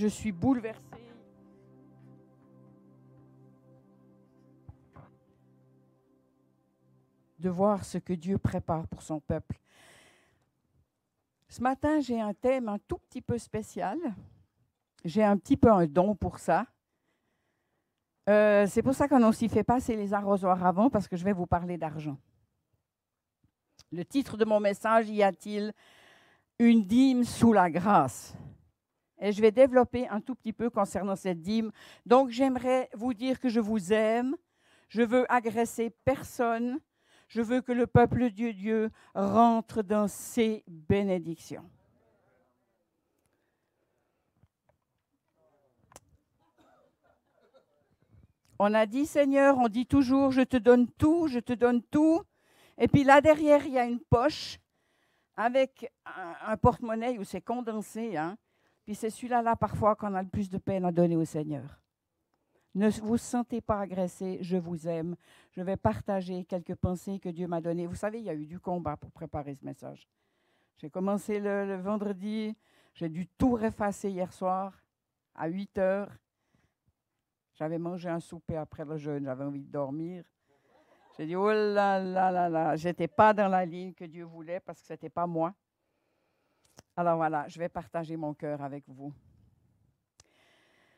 suis bouleversée. De voir ce que Dieu prépare pour son peuple. Ce matin, j'ai un thème un tout petit peu spécial. J'ai un petit peu un don pour ça. C'est pour ça qu'on aussi fait passer les arrosoirs avant, parce que je vais vous parler d'argent. Le titre de mon message, y a-t-il une dîme sous la grâce? Et je vais développer un tout petit peu concernant cette dîme. Donc, j'aimerais vous dire que je vous aime. Je veux agresser personne. Je veux que le peuple de Dieu rentre dans ses bénédictions. On a dit, Seigneur, on dit toujours, je te donne tout, je te donne tout. Et puis là, derrière, il y a une poche avec un porte-monnaie où c'est condensé. Puis c'est celui-là, parfois, qu'on a le plus de peine à donner au Seigneur. Ne vous sentez pas agressé, je vous aime. Je vais partager quelques pensées que Dieu m'a données. Vous savez, il y a eu du combat pour préparer ce message. J'ai commencé le vendredi, j'ai dû tout effacer hier soir à 8 heures. J'avais mangé un souper après le jeûne, j'avais envie de dormir. J'ai dit, oh là là là là, je n'étais pas dans la ligne que Dieu voulait parce que ce n'était pas moi. Alors voilà, je vais partager mon cœur avec vous.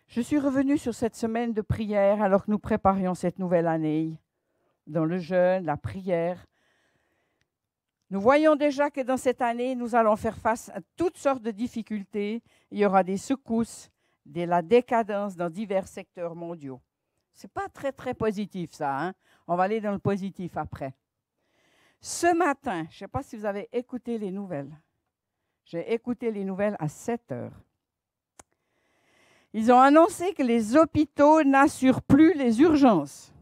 Je suis revenue sur cette semaine de prière alors que nous préparions cette nouvelle année, dans le jeûne, la prière. Nous voyons déjà que dans cette année, nous allons faire face à toutes sortes de difficultés. Il y aura des secousses, de la décadence dans divers secteurs mondiaux. Ce n'est pas très, très positif, ça. On va aller dans le positif après. Ce matin, je ne sais pas si vous avez écouté les nouvelles. J'ai écouté les nouvelles à 7 heures. Ils ont annoncé que les hôpitaux n'assurent plus les urgences.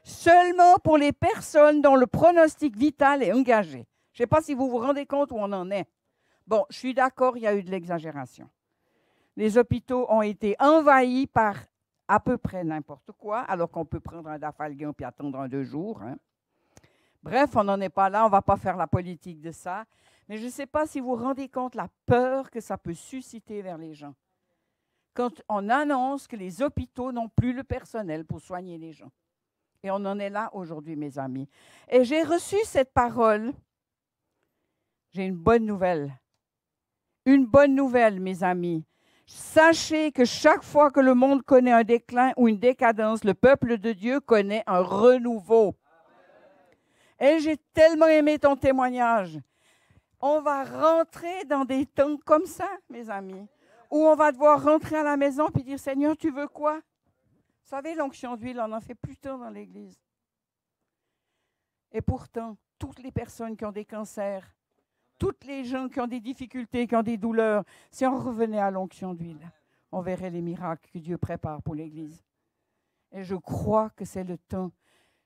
Seulement pour les personnes dont le pronostic vital est engagé. Je ne sais pas si vous vous rendez compte où on en est. Bon, je suis d'accord, il y a eu de l'exagération. Les hôpitaux ont été envahis par à peu près n'importe quoi, alors qu'on peut prendre un dafalgan puis attendre 1 2 jours. Bref, on n'en est pas là, on ne va pas faire la politique de ça. Mais je ne sais pas si vous vous rendez compte la peur que ça peut susciter vers les gens. Quand on annonce que les hôpitaux n'ont plus le personnel pour soigner les gens. Et on en est là aujourd'hui, mes amis. Et j'ai reçu cette parole. J'ai une bonne nouvelle. Une bonne nouvelle, mes amis. Sachez que chaque fois que le monde connaît un déclin ou une décadence, le peuple de Dieu connaît un renouveau. Et j'ai tellement aimé ton témoignage. On va rentrer dans des temps comme ça, mes amis, où on va devoir rentrer à la maison et dire, Seigneur, tu veux quoi? Vous savez, l'onction d'huile, on n'en fait plus tant dans l'Église. Et pourtant, toutes les personnes qui ont des cancers, toutes les gens qui ont des difficultés, qui ont des douleurs, si on revenait à l'onction d'huile, on verrait les miracles que Dieu prépare pour l'Église. Et je crois que c'est le temps.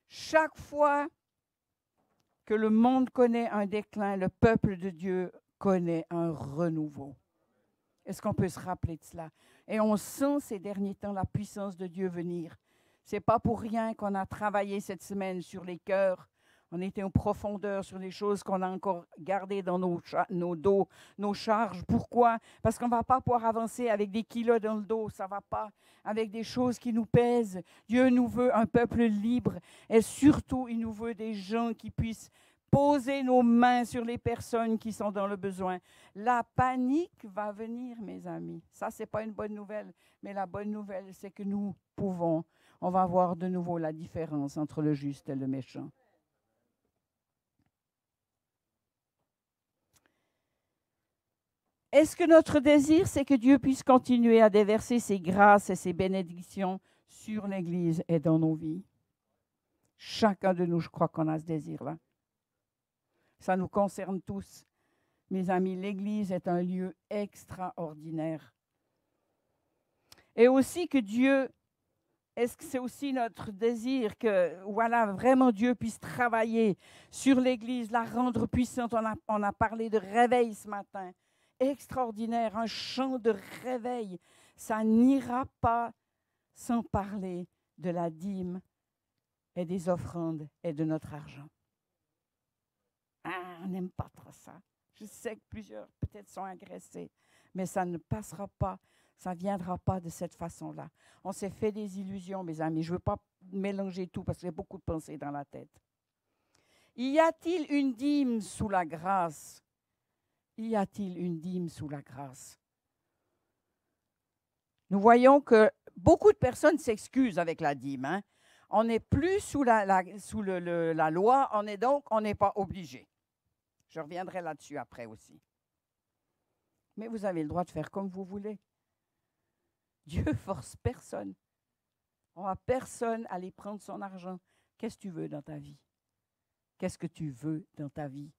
Chaque fois que le monde connaît un déclin, le peuple de Dieu connaît un renouveau. Est-ce qu'on peut se rappeler de cela? Et on sent ces derniers temps la puissance de Dieu venir. Ce n'est pas pour rien qu'on a travaillé cette semaine sur les cœurs. On était en profondeur sur les choses qu'on a encore gardées dans nos dos, nos charges. Pourquoi? Parce qu'on ne va pas pouvoir avancer avec des kilos dans le dos. Ça ne va pas. Avec des choses qui nous pèsent. Dieu nous veut un peuple libre. Et surtout, il nous veut des gens qui puissent poser nos mains sur les personnes qui sont dans le besoin. La panique va venir, mes amis. Ça, ce n'est pas une bonne nouvelle. Mais la bonne nouvelle, c'est que nous pouvons. On va voir de nouveau la différence entre le juste et le méchant. Est-ce que notre désir, c'est que Dieu puisse continuer à déverser ses grâces et ses bénédictions sur l'Église et dans nos vies? Chacun de nous, je crois qu'on a ce désir-là. Ça nous concerne tous. Mes amis, l'Église est un lieu extraordinaire. Et aussi que Dieu, est-ce que c'est aussi notre désir que, voilà, vraiment Dieu puisse travailler sur l'Église, la rendre puissante? On a parlé de réveil ce matin. Extraordinaire, un chant de réveil. Ça n'ira pas sans parler de la dîme et des offrandes et de notre argent. Ah, on n'aime pas trop ça. Je sais que plusieurs peut-être sont agressés, mais ça ne passera pas, ça ne viendra pas de cette façon-là. On s'est fait des illusions, mes amis. Je ne veux pas mélanger tout parce qu'il y a beaucoup de pensées dans la tête. Y a-t-il une dîme sous la grâce? Y a-t-il une dîme sous la grâce? Nous voyons que beaucoup de personnes s'excusent avec la dîme. Hein? On n'est plus sous la loi, on n'est pas obligé. Je reviendrai là-dessus après aussi. Mais vous avez le droit de faire comme vous voulez. Dieu force personne. On n'a personne à aller prendre son argent. Qu'est-ce que tu veux dans ta vie? Qu'est-ce que tu veux dans ta vie?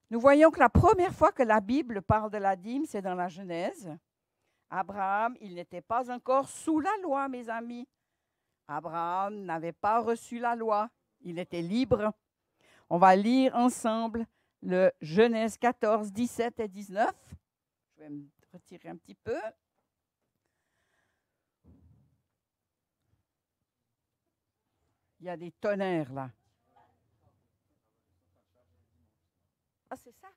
Nous voyons que la première fois que la Bible parle de la dîme, c'est dans la Genèse. Abraham, il n'était pas encore sous la loi, mes amis. Abraham n'avait pas reçu la loi. Il était libre. On va lire ensemble le Genèse 14, 17 et 19. Je vais me retirer un petit peu. Il y a des tonnerres là. Ah, c'est ça?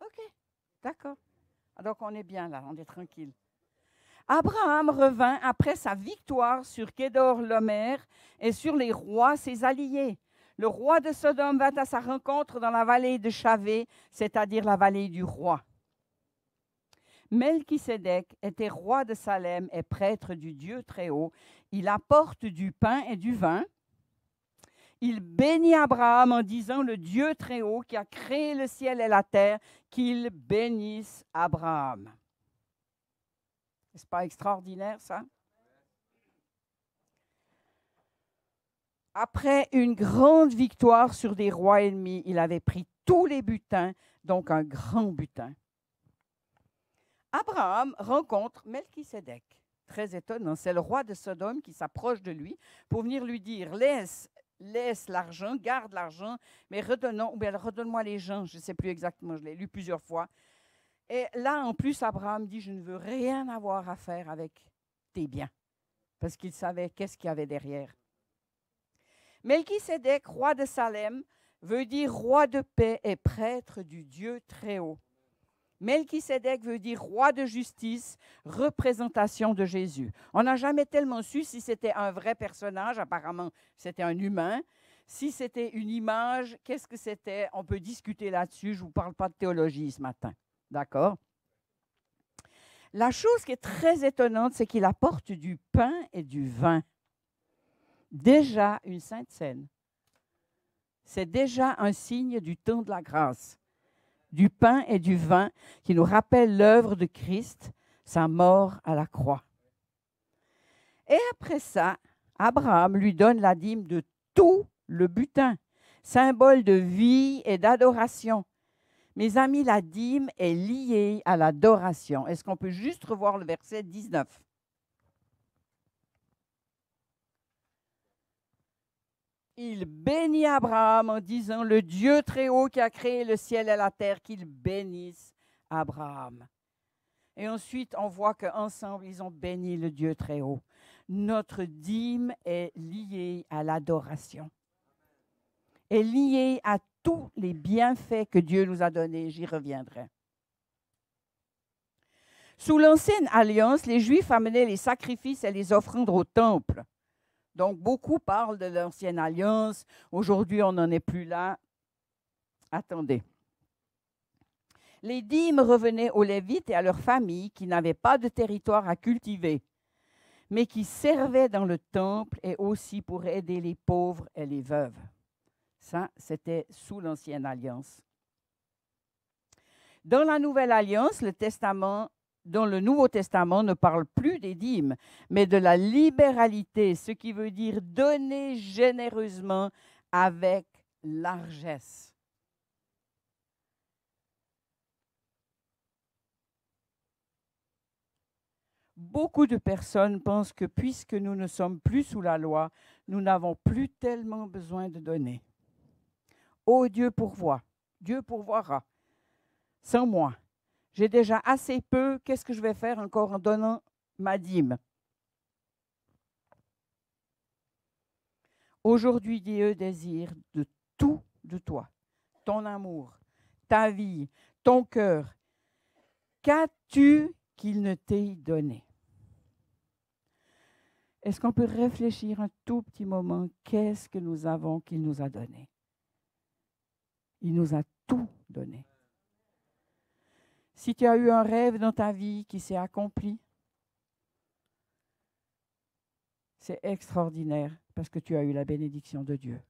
OK, d'accord. Donc, on est bien là, on est tranquille. Abraham revint après sa victoire sur Kédor-Laomer et sur les rois, ses alliés. Le roi de Sodome vint à sa rencontre dans la vallée de Chavé, c'est-à-dire la vallée du roi. Melchisédek était roi de Salem et prêtre du Dieu Très-Haut. Il apporte du pain et du vin. Il bénit Abraham en disant, le Dieu Très-Haut qui a créé le ciel et la terre, qu'il bénisse Abraham. N'est-ce pas extraordinaire, ça? Après une grande victoire sur des rois ennemis, il avait pris tous les butins, donc un grand butin. Abraham rencontre Melchisédek. Très étonnant, c'est le roi de Sodome qui s'approche de lui pour venir lui dire, laisse l'argent, garde l'argent, mais redonne-moi les gens. Je ne sais plus exactement, je l'ai lu plusieurs fois. Et là, en plus, Abraham dit, je ne veux rien avoir à faire avec tes biens, parce qu'il savait qu'est-ce qu'il y avait derrière. Melchisédek, roi de Salem, veut dire roi de paix et prêtre du Dieu Très-Haut. Melchisédek veut dire roi de justice, représentation de Jésus. On n'a jamais tellement su si c'était un vrai personnage, apparemment c'était un humain. Si c'était une image, qu'est-ce que c'était? On peut discuter là-dessus, je ne vous parle pas de théologie ce matin. D'accord? La chose qui est très étonnante, c'est qu'il apporte du pain et du vin. Déjà une sainte scène. C'est déjà un signe du temps de la grâce. Du pain et du vin qui nous rappellent l'œuvre de Christ, sa mort à la croix. Et après ça, Abraham lui donne la dîme de tout le butin, symbole de vie et d'adoration. Mes amis, la dîme est liée à l'adoration. Est-ce qu'on peut juste revoir le verset 19? Il bénit Abraham en disant, le Dieu Très-Haut qui a créé le ciel et la terre, qu'il bénisse Abraham. Et ensuite, on voit qu'ensemble, ils ont béni le Dieu Très-Haut. Notre dîme est liée à l'adoration. Est liée à tous les bienfaits que Dieu nous a donnés. J'y reviendrai. Sous l'ancienne alliance, les Juifs amenaient les sacrifices et les offrandes au temple. Donc, beaucoup parlent de l'ancienne alliance. Aujourd'hui, on n'en est plus là. Attendez. Les dîmes revenaient aux Lévites et à leurs familles qui n'avaient pas de territoire à cultiver, mais qui servaient dans le temple et aussi pour aider les pauvres et les veuves. Ça, c'était sous l'ancienne alliance. Dans la nouvelle alliance, dans le Nouveau Testament ne parle plus des dîmes, mais de la libéralité, ce qui veut dire donner généreusement avec largesse. Beaucoup de personnes pensent que puisque nous ne sommes plus sous la loi, nous n'avons plus tellement besoin de donner. Oh, Dieu pourvoit, Dieu pourvoira, sans moi. J'ai déjà assez peu, qu'est-ce que je vais faire encore en donnant ma dîme? Aujourd'hui, Dieu désire de tout de toi, ton amour, ta vie, ton cœur. Qu'as-tu qu'il ne t'ait donné? Est-ce qu'on peut réfléchir un tout petit moment? Qu'est-ce que nous avons qu'il nous a donné? Il nous a tout donné. Si tu as eu un rêve dans ta vie qui s'est accompli, c'est extraordinaire parce que tu as eu la bénédiction de Dieu.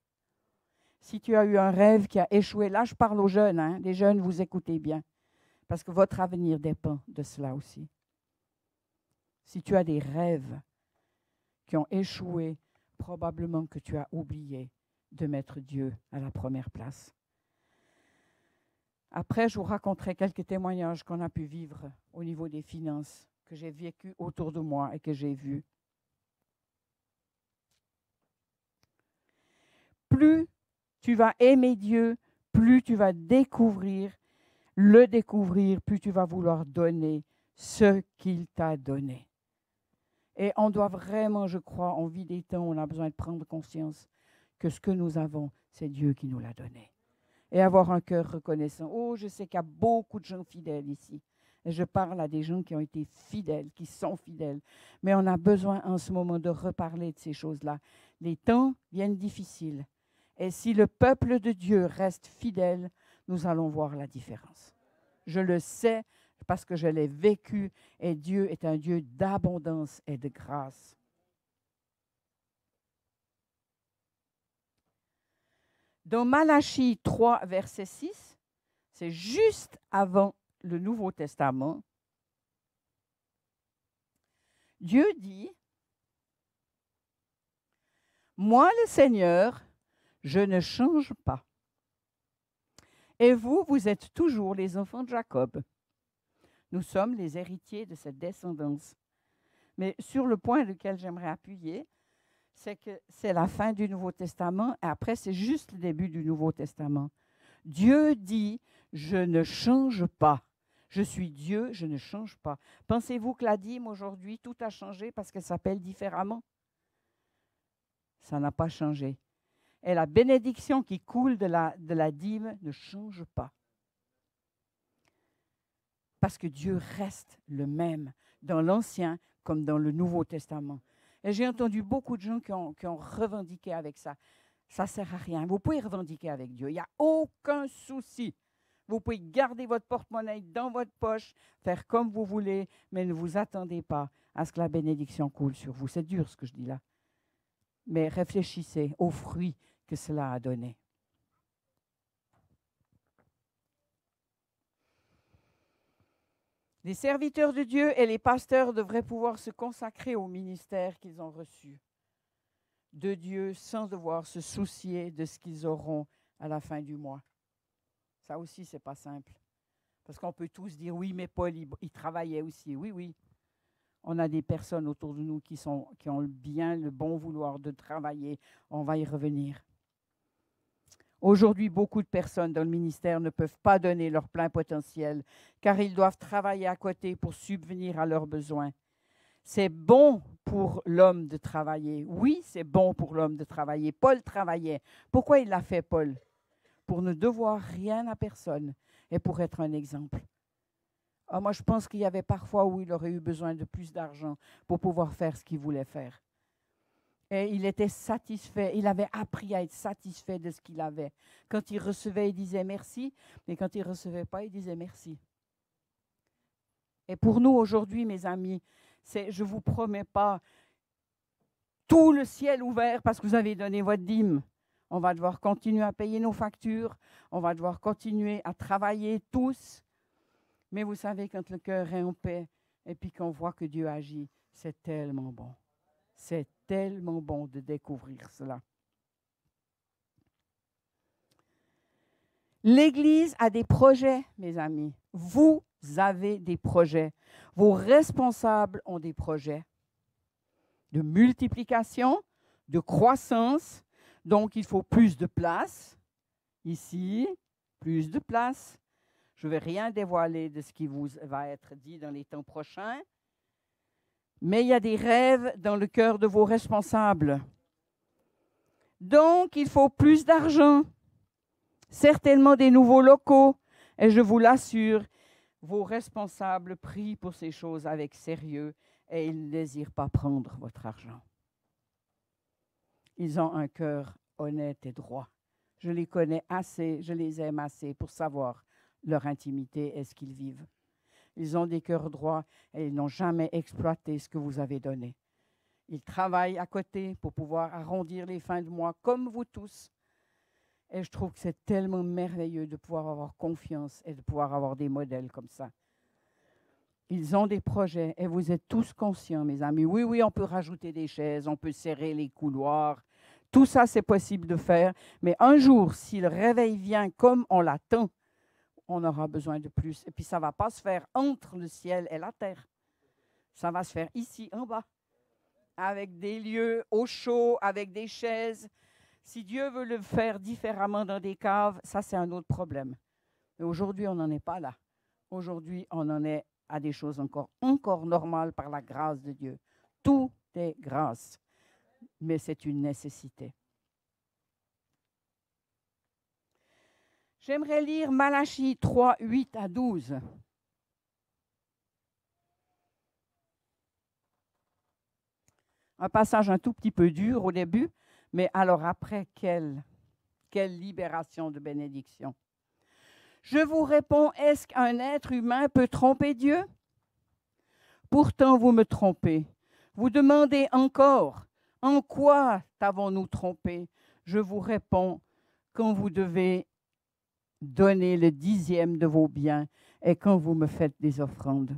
Si tu as eu un rêve qui a échoué, là je parle aux jeunes, hein, les jeunes, vous écoutez bien, parce que votre avenir dépend de cela aussi. Si tu as des rêves qui ont échoué, probablement que tu as oublié de mettre Dieu à la première place. Après, je vous raconterai quelques témoignages qu'on a pu vivre au niveau des finances, que j'ai vécu autour de moi et que j'ai vu. Plus tu vas aimer Dieu, plus tu vas le découvrir, plus tu vas vouloir donner ce qu'il t'a donné. Et on doit vraiment, je crois, en vie des temps, on a besoin de prendre conscience que ce que nous avons, c'est Dieu qui nous l'a donné. Et avoir un cœur reconnaissant. Oh, je sais qu'il y a beaucoup de gens fidèles ici. Et je parle à des gens qui ont été fidèles, qui sont fidèles. Mais on a besoin en ce moment de reparler de ces choses-là. Les temps viennent difficiles. Et si le peuple de Dieu reste fidèle, nous allons voir la différence. Je le sais parce que je l'ai vécu et Dieu est un Dieu d'abondance et de grâce. Dans Malachie 3, verset 6, c'est juste avant le Nouveau Testament, Dieu dit, « Moi, le Seigneur, je ne change pas. Et vous, vous êtes toujours les enfants de Jacob. Nous sommes les héritiers de cette descendance. » Mais sur le point lequel j'aimerais appuyer, c'est que c'est la fin du Nouveau Testament et après, c'est juste le début du Nouveau Testament. Dieu dit, je ne change pas. Je suis Dieu, je ne change pas. Pensez-vous que la dîme aujourd'hui, tout a changé parce qu'elle s'appelle différemment? Ça n'a pas changé. Et la bénédiction qui coule de la dîme ne change pas. Parce que Dieu reste le même dans l'Ancien comme dans le Nouveau Testament. Et j'ai entendu beaucoup de gens qui ont revendiqué avec ça. Ça ne sert à rien. Vous pouvez revendiquer avec Dieu. Il n'y a aucun souci. Vous pouvez garder votre porte-monnaie dans votre poche, faire comme vous voulez, mais ne vous attendez pas à ce que la bénédiction coule sur vous. C'est dur ce que je dis là. Mais réfléchissez aux fruits que cela a donné. Les serviteurs de Dieu et les pasteurs devraient pouvoir se consacrer au ministère qu'ils ont reçu de Dieu sans devoir se soucier de ce qu'ils auront à la fin du mois. Ça aussi, ce n'est pas simple. Parce qu'on peut tous dire, oui, mais Paul, il travaillait aussi. Oui, oui. On a des personnes autour de nous qui ont bien le bon vouloir de travailler. On va y revenir. Aujourd'hui, beaucoup de personnes dans le ministère ne peuvent pas donner leur plein potentiel car ils doivent travailler à côté pour subvenir à leurs besoins. C'est bon pour l'homme de travailler. Oui, c'est bon pour l'homme de travailler. Paul travaillait. Pourquoi il l'a fait, Paul? Pour ne devoir rien à personne et pour être un exemple. Alors moi, je pense qu'il y avait parfois où il aurait eu besoin de plus d'argent pour pouvoir faire ce qu'il voulait faire. Et il était satisfait, il avait appris à être satisfait de ce qu'il avait. Quand il recevait, il disait merci, mais quand il ne recevait pas, il disait merci. Et pour nous aujourd'hui, mes amis, je ne vous promets pas tout le ciel ouvert parce que vous avez donné votre dîme. On va devoir continuer à payer nos factures, on va devoir continuer à travailler tous. Mais vous savez, quand le cœur est en paix et puis qu'on voit que Dieu agit, c'est tellement bon. C'est tellement bon de découvrir cela. L'Église a des projets, mes amis. Vous avez des projets. Vos responsables ont des projets de multiplication, de croissance. Donc, il faut plus de place. Ici, plus de place. Je ne vais rien dévoiler de ce qui vous va être dit dans les temps prochains. Mais il y a des rêves dans le cœur de vos responsables. Donc, il faut plus d'argent. certainement des nouveaux locaux, et je vous l'assure, vos responsables prient pour ces choses avec sérieux et ils ne désirent pas prendre votre argent. Ils ont un cœur honnête et droit. Je les connais assez, je les aime assez pour savoir leur intimité et ce qu'ils vivent. Ils ont des cœurs droits et ils n'ont jamais exploité ce que vous avez donné. Ils travaillent à côté pour pouvoir arrondir les fins de mois comme vous tous. Et je trouve que c'est tellement merveilleux de pouvoir avoir confiance et de pouvoir avoir des modèles comme ça. Ils ont des projets et vous êtes tous conscients, mes amis. Oui, oui, on peut rajouter des chaises, on peut serrer les couloirs. Tout ça, c'est possible de faire. Mais un jour, si le réveil vient comme on l'attend, on aura besoin de plus. Et puis, ça ne va pas se faire entre le ciel et la terre. Ça va se faire ici, en bas, avec des lieux au chaud, avec des chaises. Si Dieu veut le faire différemment dans des caves, ça, c'est un autre problème. Mais aujourd'hui, on n'en est pas là. Aujourd'hui, on en est à des choses encore normales par la grâce de Dieu. Tout est grâce, mais c'est une nécessité. J'aimerais lire Malachie 3, 8 à 12. Un passage un tout petit peu dur au début, mais alors après, quelle libération de bénédiction. Je vous réponds, est-ce qu'un être humain peut tromper Dieu? Pourtant, vous me trompez. Vous demandez encore, en quoi t'avons-nous trompé? Je vous réponds, quand vous devez donner le 10e de vos biens et quand vous me faites des offrandes.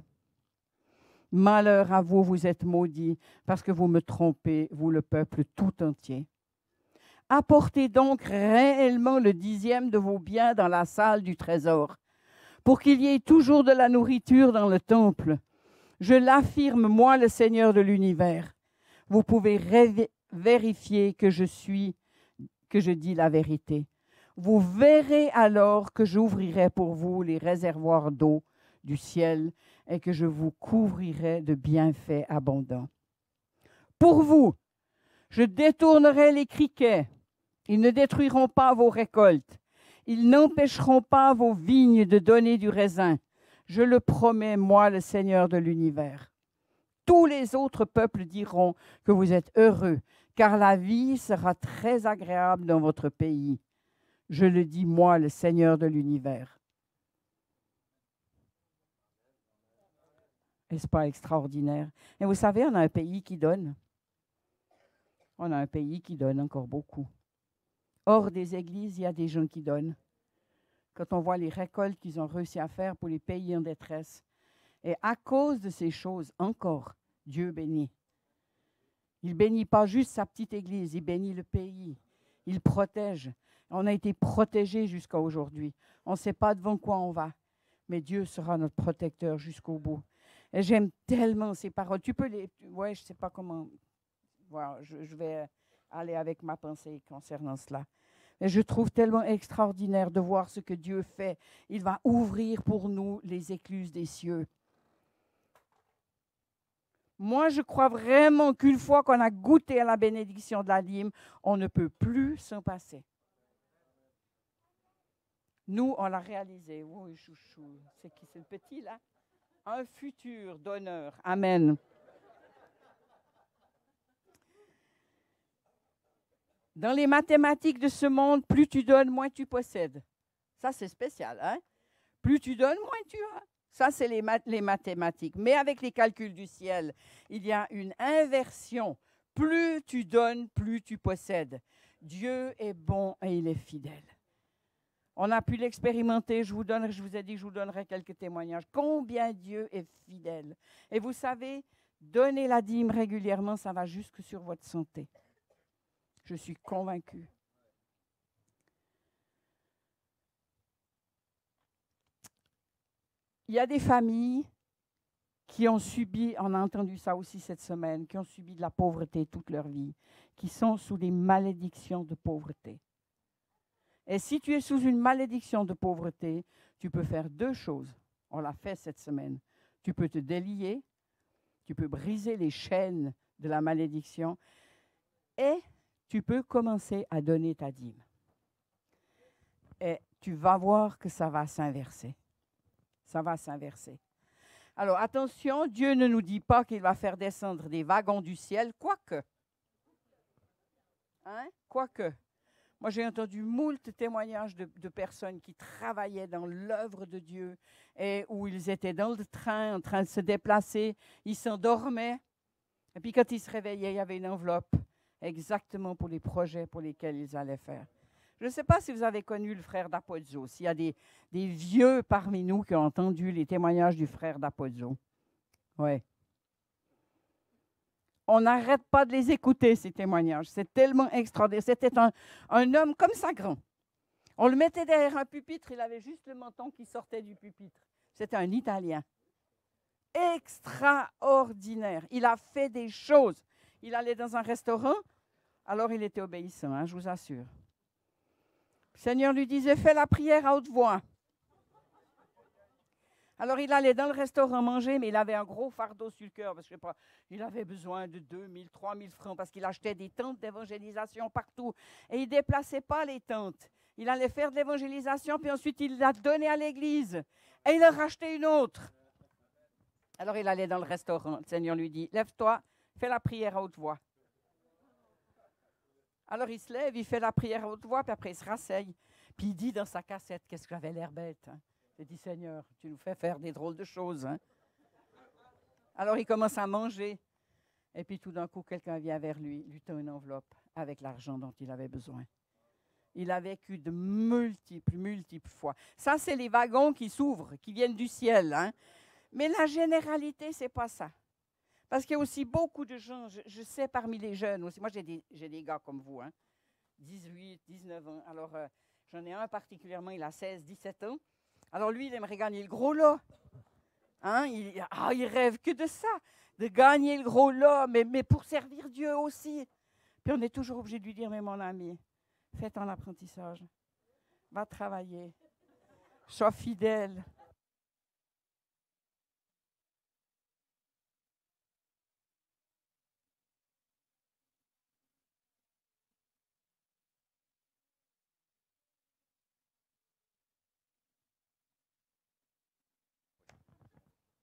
Malheur à vous, vous êtes maudits, parce que vous me trompez, vous le peuple tout entier. Apportez donc réellement le 10e de vos biens dans la salle du trésor, pour qu'il y ait toujours de la nourriture dans le temple. Je l'affirme, moi, le Seigneur de l'univers. Vous pouvez vérifier que je dis la vérité. Vous verrez alors que j'ouvrirai pour vous les réservoirs d'eau du ciel et que je vous couvrirai de bienfaits abondants. Pour vous, je détournerai les criquets. Ils ne détruiront pas vos récoltes. Ils n'empêcheront pas vos vignes de donner du raisin. Je le promets, moi, le Seigneur de l'univers. Tous les autres peuples diront que vous êtes heureux, car la vie sera très agréable dans votre pays. Je le dis, moi, le Seigneur de l'univers. Est-ce pas extraordinaire? Et vous savez, on a un pays qui donne. On a un pays qui donne encore beaucoup. Hors des églises, il y a des gens qui donnent. Quand on voit les récoltes qu'ils ont réussi à faire pour les pays en détresse. Et à cause de ces choses, encore, Dieu bénit. Il ne bénit pas juste sa petite église, il bénit le pays. Il protège. On a été protégés jusqu'à aujourd'hui. On ne sait pas devant quoi on va, mais Dieu sera notre protecteur jusqu'au bout. Et j'aime tellement ces paroles. Tu peux les... Ouais, je ne sais pas comment... Voilà, je vais aller avec ma pensée concernant cela. Et je trouve tellement extraordinaire de voir ce que Dieu fait. Il va ouvrir pour nous les écluses des cieux. Moi, je crois vraiment qu'une fois qu'on a goûté à la bénédiction de la dîme, on ne peut plus s'en passer. Nous, on l'a réalisé. Oui, chouchou. C'est qui? C'est le petit, là? Un futur donneur. Amen. Dans les mathématiques de ce monde, plus tu donnes, moins tu possèdes. Ça, c'est spécial, hein? Plus tu donnes, moins tu as. Ça, c'est les mathématiques. Mais avec les calculs du ciel, il y a une inversion. Plus tu donnes, plus tu possèdes. Dieu est bon et il est fidèle. On a pu l'expérimenter. Je vous ai dit que je vous donnerai quelques témoignages. Combien Dieu est fidèle. Et vous savez, donner la dîme régulièrement, ça va jusque sur votre santé. Je suis convaincue. Il y a des familles qui ont subi, on a entendu ça aussi cette semaine, qui ont subi de la pauvreté toute leur vie, qui sont sous des malédictions de pauvreté. Et si tu es sous une malédiction de pauvreté, tu peux faire deux choses. On l'a fait cette semaine. Tu peux te délier, tu peux briser les chaînes de la malédiction et tu peux commencer à donner ta dîme. Et tu vas voir que ça va s'inverser. Ça va s'inverser. Alors attention, Dieu ne nous dit pas qu'il va faire descendre des wagons du ciel, quoique. Hein? Quoique. Moi, j'ai entendu moult témoignages de personnes qui travaillaient dans l'œuvre de Dieu et où ils étaient dans le train, en train de se déplacer, ils s'endormaient. Et puis quand ils se réveillaient, il y avait une enveloppe exactement pour les projets pour lesquels ils allaient faire. Je ne sais pas si vous avez connu le frère d'Apozzo, s'il y a des vieux parmi nous qui ont entendu les témoignages du frère d'Apozzo. Oui. On n'arrête pas de les écouter, ces témoignages. C'est tellement extraordinaire. C'était un homme comme ça grand. On le mettait derrière un pupitre, il avait juste le menton qui sortait du pupitre. C'était un Italien. Extraordinaire. Il a fait des choses. Il allait dans un restaurant, alors il était obéissant, hein, je vous assure. Le Seigneur lui disait, fais la prière à haute voix. Alors, il allait dans le restaurant manger, mais il avait un gros fardeau sur le cœur, parce que je sais pas, il avait besoin de 2 000, 3 000 francs, parce qu'il achetait des tentes d'évangélisation partout. Et il ne déplaçait pas les tentes. Il allait faire de l'évangélisation, puis ensuite, il l'a donnée à l'église. Et il a racheté une autre. Alors, il allait dans le restaurant. Le Seigneur lui dit, lève-toi, fais la prière à haute voix. Alors, il se lève, il fait la prière à haute voix, puis après, il se rasseye. Puis il dit dans sa cassette, qu'est-ce que j'avais l'air bête, hein? Il dit, Seigneur, tu nous fais faire des drôles de choses. Hein? Alors, il commence à manger. Et puis, tout d'un coup, quelqu'un vient vers lui, lui tend une enveloppe avec l'argent dont il avait besoin. Il a vécu de multiples fois. Ça, c'est les wagons qui s'ouvrent, qui viennent du ciel. Hein? Mais la généralité, ce n'est pas ça. Parce qu'il y a aussi beaucoup de gens, je sais parmi les jeunes aussi. Moi, j'ai des gars comme vous, hein? 18, 19 ans. Alors, j'en ai un particulièrement, il a 16, 17 ans. Alors lui, il aimerait gagner le gros lot. Hein? Il rêve que de ça, de gagner le gros lot, mais pour servir Dieu aussi. Puis on est toujours obligé de lui dire, mais mon ami, fais ton apprentissage, va travailler, sois fidèle.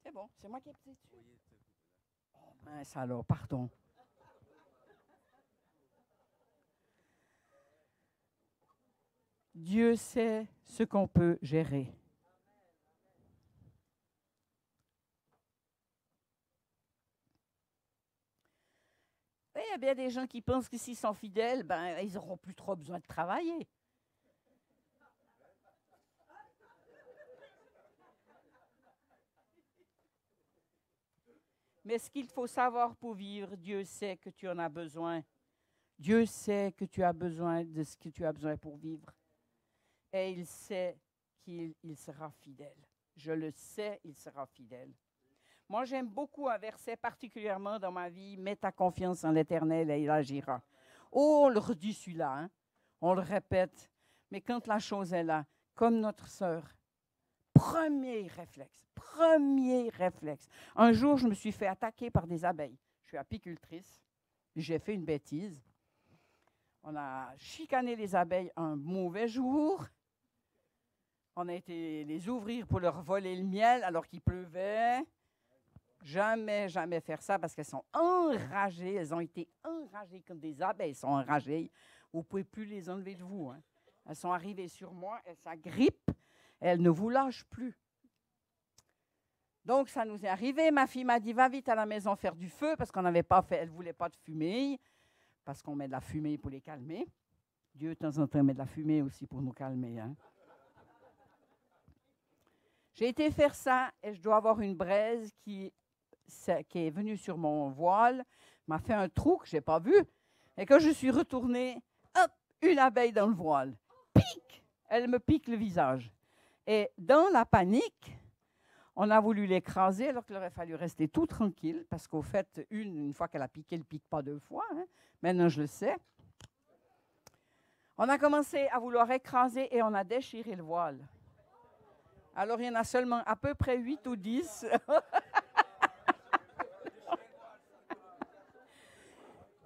C'est bon, c'est moi qui ai pesé dessus. Oh mince alors, pardon. Dieu sait ce qu'on peut gérer. Et il y a bien des gens qui pensent que s'ils sont fidèles, ben, ils n'auront plus trop besoin de travailler. Mais ce qu'il faut savoir pour vivre, Dieu sait que tu en as besoin. Dieu sait que tu as besoin de ce que tu as besoin pour vivre. Et il sait qu'il sera fidèle. Je le sais, il sera fidèle. Moi, j'aime beaucoup un verset particulièrement dans ma vie. Mets ta confiance en l'Éternel et il agira. Oh, on le redit celui-là, hein? On le répète. Mais quand la chose est là, comme notre sœur, premier réflexe. Un jour, je me suis fait attaquer par des abeilles. Je suis apicultrice. J'ai fait une bêtise. On a chicané les abeilles un mauvais jour. On a été les ouvrir pour leur voler le miel alors qu'il pleuvait. Jamais faire ça parce qu'elles sont enragées. Elles ont été enragées comme des abeilles sont enragées. Vous ne pouvez plus les enlever de vous. Hein. Elles sont arrivées sur moi, elles s'agrippent. Elle ne vous lâche plus. Donc, ça nous est arrivé. Ma fille m'a dit, va vite à la maison faire du feu, parce qu'on n'avait pas fait, elle ne voulait pas de fumée, parce qu'on met de la fumée pour les calmer. Dieu, de temps en temps, met de la fumée aussi pour nous calmer. Hein. J'ai été faire ça, et je dois avoir une braise qui est venue sur mon voile, m'a fait un trou que je n'ai pas vu. Et quand je suis retournée, hop, une abeille dans le voile. Pique! Elle me pique le visage. Et dans la panique, on a voulu l'écraser alors qu'il aurait fallu rester tout tranquille parce qu'au fait, une fois qu'elle a piqué, elle ne pique pas 2 fois. Hein. Maintenant, je le sais. On a commencé à vouloir écraser et on a déchiré le voile. Alors, il y en a seulement à peu près 8 ou 10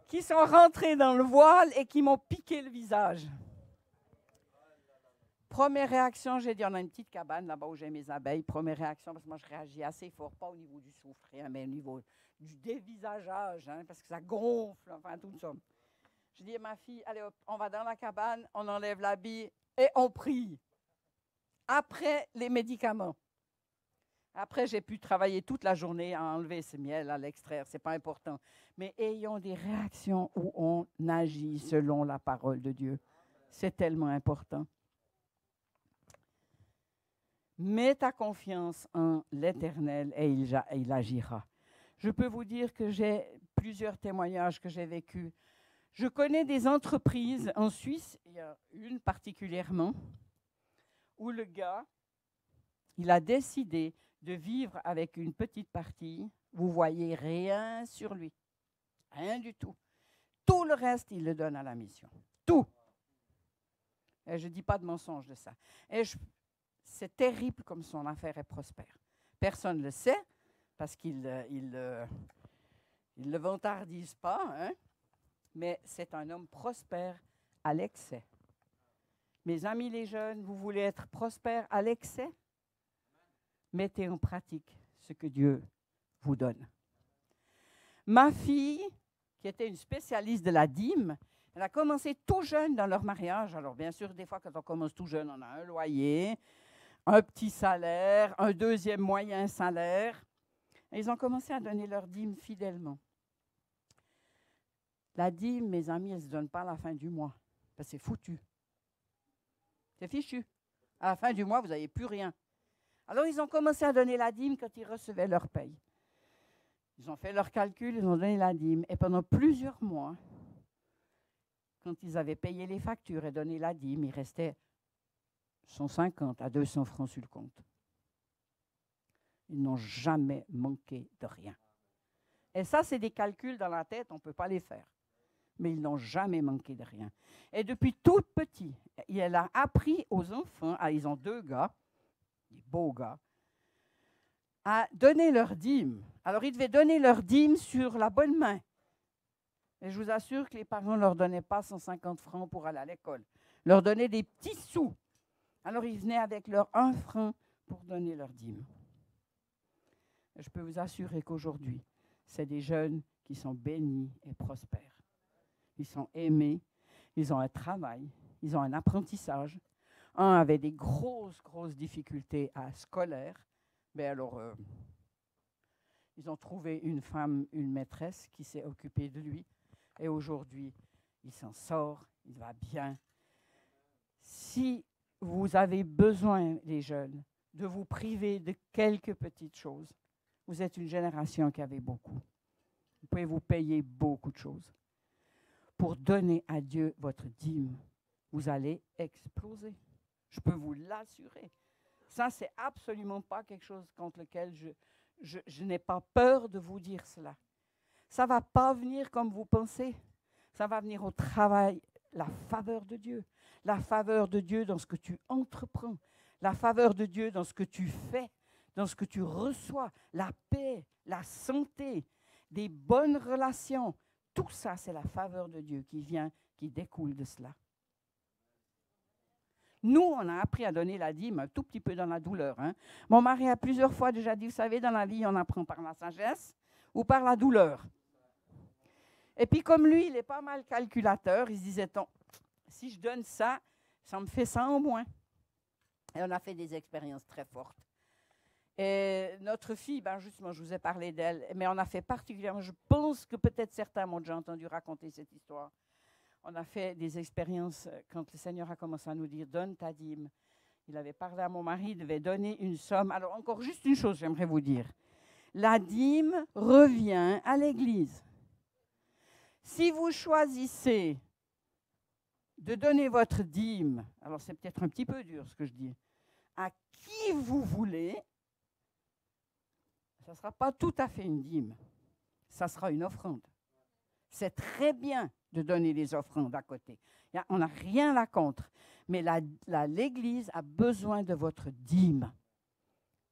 qui sont rentrés dans le voile et qui m'ont piqué le visage. Première réaction, j'ai dit, on a une petite cabane là-bas où j'ai mes abeilles. Première réaction, parce que moi, je réagis assez fort, pas au niveau du souffle, rien, mais au niveau du dévisageage, hein, parce que ça gonfle, enfin, tout ça. Je dis à ma fille, allez hop, on va dans la cabane, on enlève l'habit et on prie. Après, les médicaments. Après, j'ai pu travailler toute la journée à enlever ce miel, à l'extraire, ce n'est pas important. Mais ayons des réactions où on agit selon la parole de Dieu. C'est tellement important. Mets ta confiance en l'Éternel et il agira. Je peux vous dire que j'ai plusieurs témoignages que j'ai vécus. Je connais des entreprises en Suisse, il y a une particulièrement, où le gars, il a décidé de vivre avec une petite partie. Vous voyez rien sur lui, rien du tout. Tout le reste, il le donne à la mission. Tout. Et je ne dis pas de mensonge de ça. Et c'est terrible comme son affaire est prospère. Personne ne le sait, parce qu'ils ne le vantardisent pas, hein? Mais c'est un homme prospère à l'excès. Mes amis les jeunes, vous voulez être prospères à l'excès? Mettez en pratique ce que Dieu vous donne. Ma fille, qui était une spécialiste de la dîme, elle a commencé tout jeune dans leur mariage. Alors bien sûr, des fois, quand on commence tout jeune, on a un loyer, un petit salaire, un deuxième moyen salaire. Et ils ont commencé à donner leur dîme fidèlement. La dîme, mes amis, elle ne se donne pas à la fin du mois. Parce que c'est foutu. C'est fichu. À la fin du mois, vous n'avez plus rien. Alors, ils ont commencé à donner la dîme quand ils recevaient leur paye. Ils ont fait leur calcul, ils ont donné la dîme. Et pendant plusieurs mois, quand ils avaient payé les factures et donné la dîme, il restait 150 à 200 francs sur le compte. Ils n'ont jamais manqué de rien. Et ça, c'est des calculs dans la tête, on ne peut pas les faire. Mais ils n'ont jamais manqué de rien. Et depuis tout petit, elle a appris aux enfants, ils ont 2 gars, des beaux gars, à donner leur dîme. Alors, ils devaient donner leur dîme sur la bonne main. Et je vous assure que les parents ne leur donnaient pas 150 francs pour aller à l'école. Ils leur donnaient des petits sous. Alors, ils venaient avec leur 1 franc pour donner leur dîme. Et je peux vous assurer qu'aujourd'hui, c'est des jeunes qui sont bénis et prospères. Ils sont aimés, ils ont un travail, ils ont un apprentissage. Un avait des grosses difficultés scolaires. Mais alors, ils ont trouvé une femme, une maîtresse qui s'est occupée de lui. Et aujourd'hui, il s'en sort, il va bien. Si vous avez besoin, les jeunes, de vous priver de quelques petites choses, vous êtes une génération qui avait beaucoup. Vous pouvez vous payer beaucoup de choses. Pour donner à Dieu votre dîme, vous allez exploser. Je peux vous l'assurer. Ça, c'est absolument pas quelque chose contre lequel je n'ai pas peur de vous dire cela. Ça ne va pas venir comme vous pensez. Ça va venir au travail, la faveur de Dieu. La faveur de Dieu dans ce que tu entreprends. La faveur de Dieu dans ce que tu fais, dans ce que tu reçois. La paix, la santé, des bonnes relations. Tout ça, c'est la faveur de Dieu qui vient, qui découle de cela. Nous, on a appris à donner la dîme un tout petit peu dans la douleur. Hein. Mon mari a plusieurs fois déjà dit, vous savez, dans la vie, on apprend par la sagesse ou par la douleur. Et puis comme lui, il est pas mal calculateur, il se disait, si je donne ça, ça me fait ça en moins. Et on a fait des expériences très fortes. Et notre fille, justement, je vous ai parlé d'elle, mais on a fait particulièrement, je pense que peut-être certains m'ont déjà entendu raconter cette histoire. On a fait des expériences quand le Seigneur a commencé à nous dire, donne ta dîme. Il avait parlé à mon mari, il devait donner une somme. Alors encore juste une chose, j'aimerais vous dire. La dîme revient à l'Église. Si vous choisissez de donner votre dîme, alors c'est peut-être un petit peu dur ce que je dis, à qui vous voulez, ça ne sera pas tout à fait une dîme, ça sera une offrande. C'est très bien de donner des offrandes à côté. On n'a rien là contre, mais l'Église a besoin de votre dîme,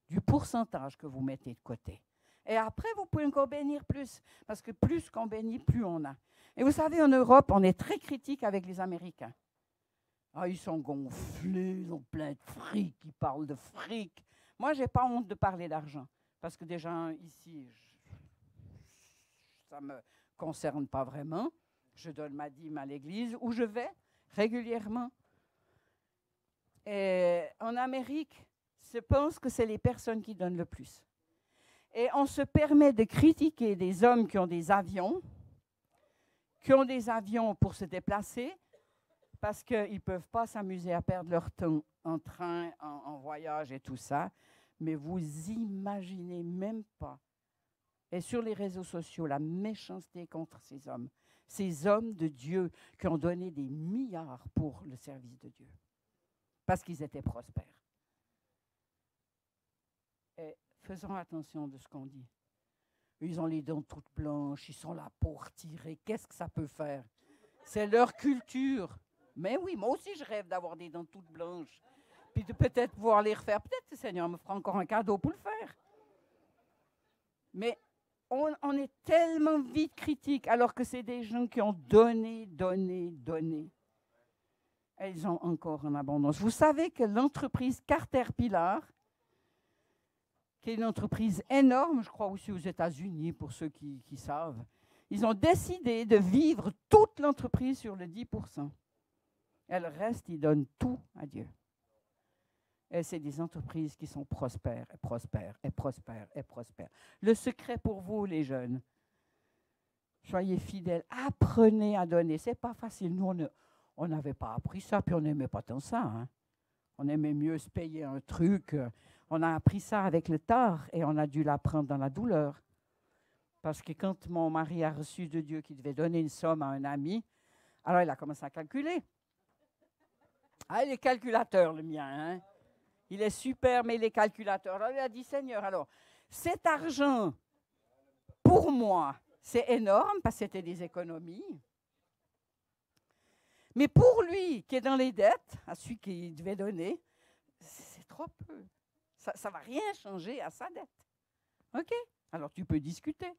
du pourcentage que vous mettez de côté. Et après, vous pouvez encore bénir plus, parce que plus qu'on bénit, plus on a. Et vous savez, en Europe, on est très critique avec les Américains. Ah, ils sont gonflés, ils ont plein de fric, ils parlent de fric. Moi, je n'ai pas honte de parler d'argent, parce que déjà, ici, ça ne me concerne pas vraiment. Je donne ma dîme à l'église, où je vais régulièrement. Et en Amérique, je pense que c'est les personnes qui donnent le plus. Et on se permet de critiquer des hommes qui ont des avions pour se déplacer, parce qu'ils ne peuvent pas s'amuser à perdre leur temps en train, en voyage et tout ça. Mais vous imaginez même pas. Et sur les réseaux sociaux, la méchanceté contre ces hommes de Dieu qui ont donné des milliards pour le service de Dieu, parce qu'ils étaient prospères. Et faisons attention de ce qu'on dit. Ils ont les dents toutes blanches, ils sont là pour tirer. Qu'est-ce que ça peut faire? C'est leur culture. Mais oui, moi aussi, je rêve d'avoir des dents toutes blanches. Puis de peut-être pouvoir les refaire. Peut-être que le Seigneur me fera encore un cadeau pour le faire. Mais on est tellement vite critique, alors que c'est des gens qui ont donné. Et ils ont encore en abondance. Vous savez que l'entreprise Caterpillar, qui est une entreprise énorme, je crois aussi aux États-Unis, pour ceux qui savent, ils ont décidé de vivre toute l'entreprise sur le 10%. Et le reste, ils donnent tout à Dieu. Et c'est des entreprises qui sont prospères. Le secret pour vous, les jeunes, soyez fidèles, apprenez à donner. Ce n'est pas facile. Nous, on n'avait pas appris ça, puis on n'aimait pas tant ça. Hein. On aimait mieux se payer un truc. On a appris ça avec le tard et on a dû l'apprendre dans la douleur. Parce que quand mon mari a reçu de Dieu qu'il devait donner une somme à un ami, alors il a commencé à calculer. Ah, il est calculateur, le mien. Hein? Il est super, mais il est calculateur. Alors il a dit, Seigneur, alors, cet argent, pour moi, c'est énorme parce que c'était des économies. Mais pour lui, qui est dans les dettes, à celui qui devait donner, c'est trop peu. Ça ne va rien changer à sa dette. OK? Alors, tu peux discuter.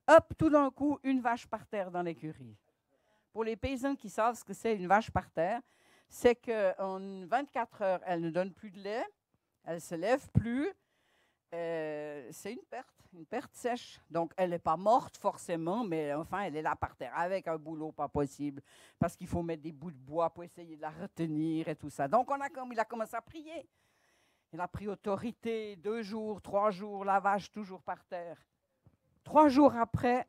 Hop, tout d'un coup, une vache par terre dans l'écurie. Pour les paysans qui savent ce que c'est une vache par terre, c'est qu'en 24 heures, elle ne donne plus de lait, elle ne se lève plus. C'est une perte sèche. Donc, elle n'est pas morte forcément, mais enfin, elle est là par terre avec un boulot pas possible parce qu'il faut mettre des bouts de bois pour essayer de la retenir et tout ça. Donc, il a commencé à prier. Il a pris autorité, 2 jours, 3 jours, la vache toujours par terre. 3 jours après,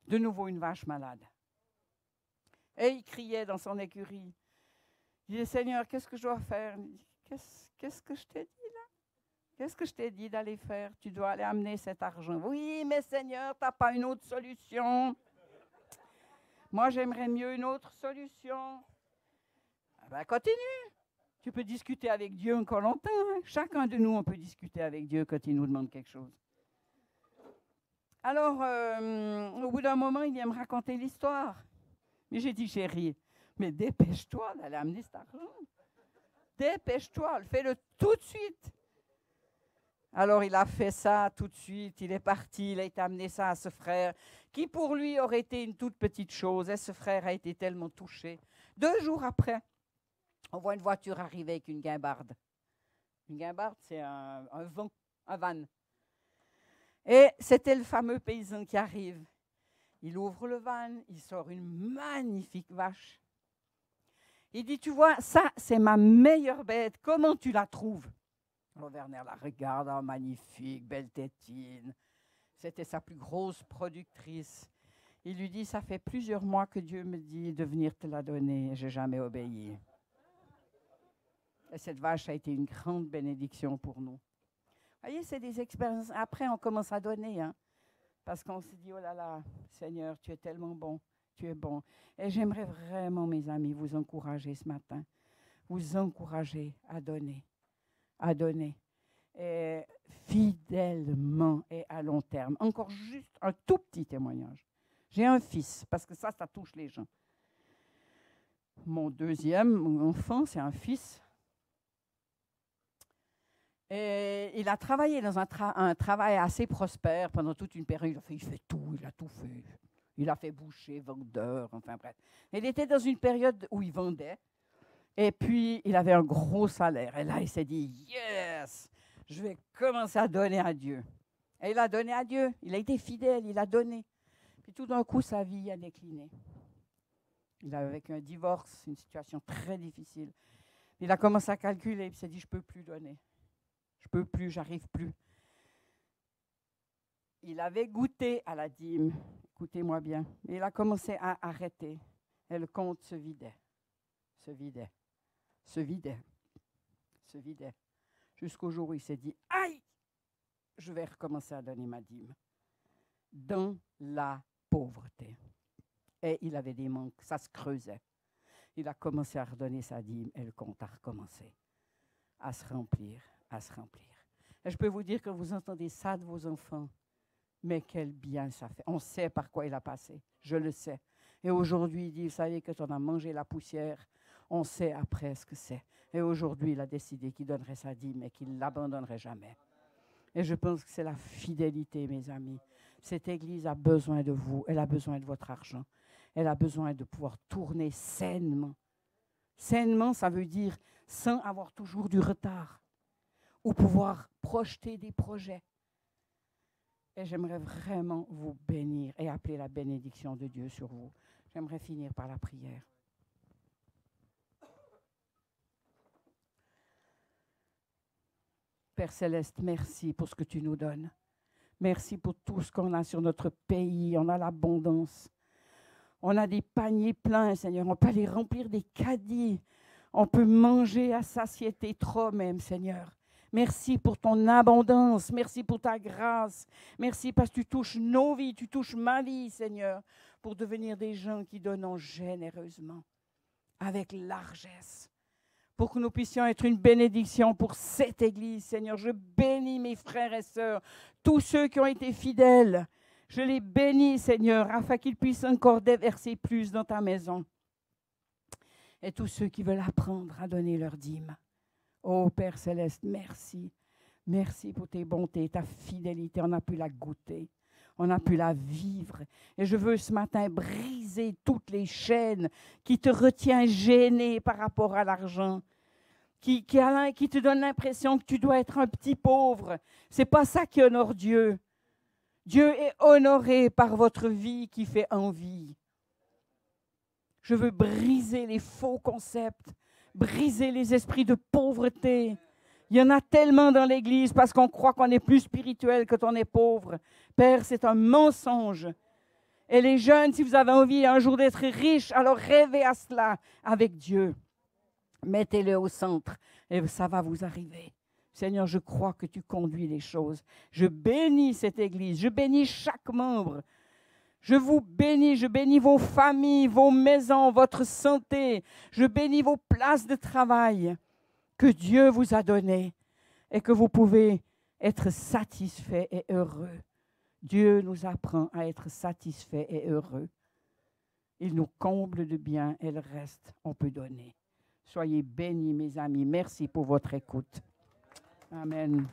de nouveau une vache malade. Et il criait dans son écurie. Il dit, Seigneur, qu'est-ce que je dois faire? Qu'est-ce que je t'ai dit là? Qu'est-ce que je t'ai dit d'aller faire? Tu dois aller amener cet argent. Oui, mais Seigneur, tu n'as pas une autre solution? Moi, j'aimerais mieux une autre solution. Ah ben, continue. Tu peux discuter avec Dieu encore longtemps. Hein? Chacun de nous, on peut discuter avec Dieu quand il nous demande quelque chose. Alors, au bout d'un moment, il vient me raconter l'histoire. Mais j'ai dit, chérie, mais dépêche-toi d'aller amener cet argent. Dépêche-toi, fais-le tout de suite. Alors, il a fait ça tout de suite. Il est parti, il a été amené ça à ce frère, qui pour lui aurait été une toute petite chose. Et ce frère a été tellement touché. 2 jours après, on voit une voiture arriver avec une guimbarde. Une guimbarde, c'est un van. Et c'était le fameux paysan qui arrive. Il ouvre le van, il sort une magnifique vache. Il dit, tu vois, ça, c'est ma meilleure bête. Comment tu la trouves? Alors Werner la regarde, oh, magnifique, belle tétine. C'était sa plus grosse productrice. Il lui dit, ça fait plusieurs mois que Dieu me dit de venir te la donner. Je n'ai jamais obéi. Et cette vache a été une grande bénédiction pour nous. Vous voyez, c'est des expériences. Après, on commence à donner, hein, parce qu'on se dit, oh là là, Seigneur, tu es tellement bon, tu es bon. Et j'aimerais vraiment, mes amis, vous encourager ce matin, vous encourager à donner, et fidèlement et à long terme. Encore juste un tout petit témoignage. J'ai un fils, parce que ça touche les gens. Mon deuxième enfant, c'est un fils. Et il a travaillé dans un travail assez prospère pendant toute une période. Il fait tout, il a tout fait. Il a fait boucher, vendeur, enfin bref. Il était dans une période où il vendait. Et puis, il avait un gros salaire. Et là, il s'est dit, yes, je vais commencer à donner à Dieu. Et il a donné à Dieu. Il a été fidèle, il a donné. Puis tout d'un coup, sa vie a décliné. Il a vécu un divorce, une situation très difficile. Il a commencé à calculer. Il s'est dit, je ne peux plus donner. Je ne peux plus, j'arrive plus. Il avait goûté à la dîme. Écoutez-moi bien. Et il a commencé à arrêter. Et le compte se vidait. Se vidait. Se vidait. Se vidait. Jusqu'au jour où il s'est dit, aïe, je vais recommencer à donner ma dîme. Dans la pauvreté. Et il avait des manques, ça se creusait. Il a commencé à redonner sa dîme et le compte a recommencé à se remplir, à se remplir. Et je peux vous dire que vous entendez ça de vos enfants, mais quel bien ça fait. On sait par quoi il a passé, je le sais. Et aujourd'hui, il dit, vous savez, quand on a mangé la poussière, on sait après ce que c'est. Et aujourd'hui, il a décidé qu'il donnerait sa dîme et qu'il ne l'abandonnerait jamais. Et je pense que c'est la fidélité, mes amis. Cette Église a besoin de vous, elle a besoin de votre argent. Elle a besoin de pouvoir tourner sainement. Sainement, ça veut dire sans avoir toujours du retard ou pouvoir projeter des projets. Et j'aimerais vraiment vous bénir et appeler la bénédiction de Dieu sur vous. J'aimerais finir par la prière. Père Céleste, merci pour ce que tu nous donnes. Merci pour tout ce qu'on a sur notre pays. On a l'abondance. On a des paniers pleins, Seigneur. On peut aller remplir des caddies. On peut manger à satiété, trop même, Seigneur. Merci pour ton abondance. Merci pour ta grâce. Merci parce que tu touches nos vies, tu touches ma vie, Seigneur, pour devenir des gens qui donnent généreusement, avec largesse, pour que nous puissions être une bénédiction pour cette Église, Seigneur. Je bénis mes frères et sœurs, tous ceux qui ont été fidèles. Je les bénis, Seigneur, afin qu'ils puissent encore déverser plus dans ta maison. Et tous ceux qui veulent apprendre à donner leur dîme. Oh Père Céleste, merci. Merci pour tes bontés, ta fidélité. On a pu la goûter. On a pu la vivre. Et je veux ce matin briser toutes les chaînes qui te retiennent gêné par rapport à l'argent. Qui te donnent l'impression que tu dois être un petit pauvre. Ce n'est pas ça qui honore Dieu. Dieu est honoré par votre vie qui fait envie. Je veux briser les faux concepts, briser les esprits de pauvreté. Il y en a tellement dans l'Église parce qu'on croit qu'on est plus spirituel quand on est pauvre. Père, c'est un mensonge. Et les jeunes, si vous avez envie un jour d'être riche, alors rêvez à cela avec Dieu. Mettez-le au centre et ça va vous arriver. Seigneur, je crois que tu conduis les choses. Je bénis cette Église, je bénis chaque membre. Je vous bénis, je bénis vos familles, vos maisons, votre santé. Je bénis vos places de travail que Dieu vous a données et que vous pouvez être satisfaits et heureux. Dieu nous apprend à être satisfaits et heureux. Il nous comble de bien et le reste, on peut donner. Soyez bénis, mes amis. Merci pour votre écoute. Amen.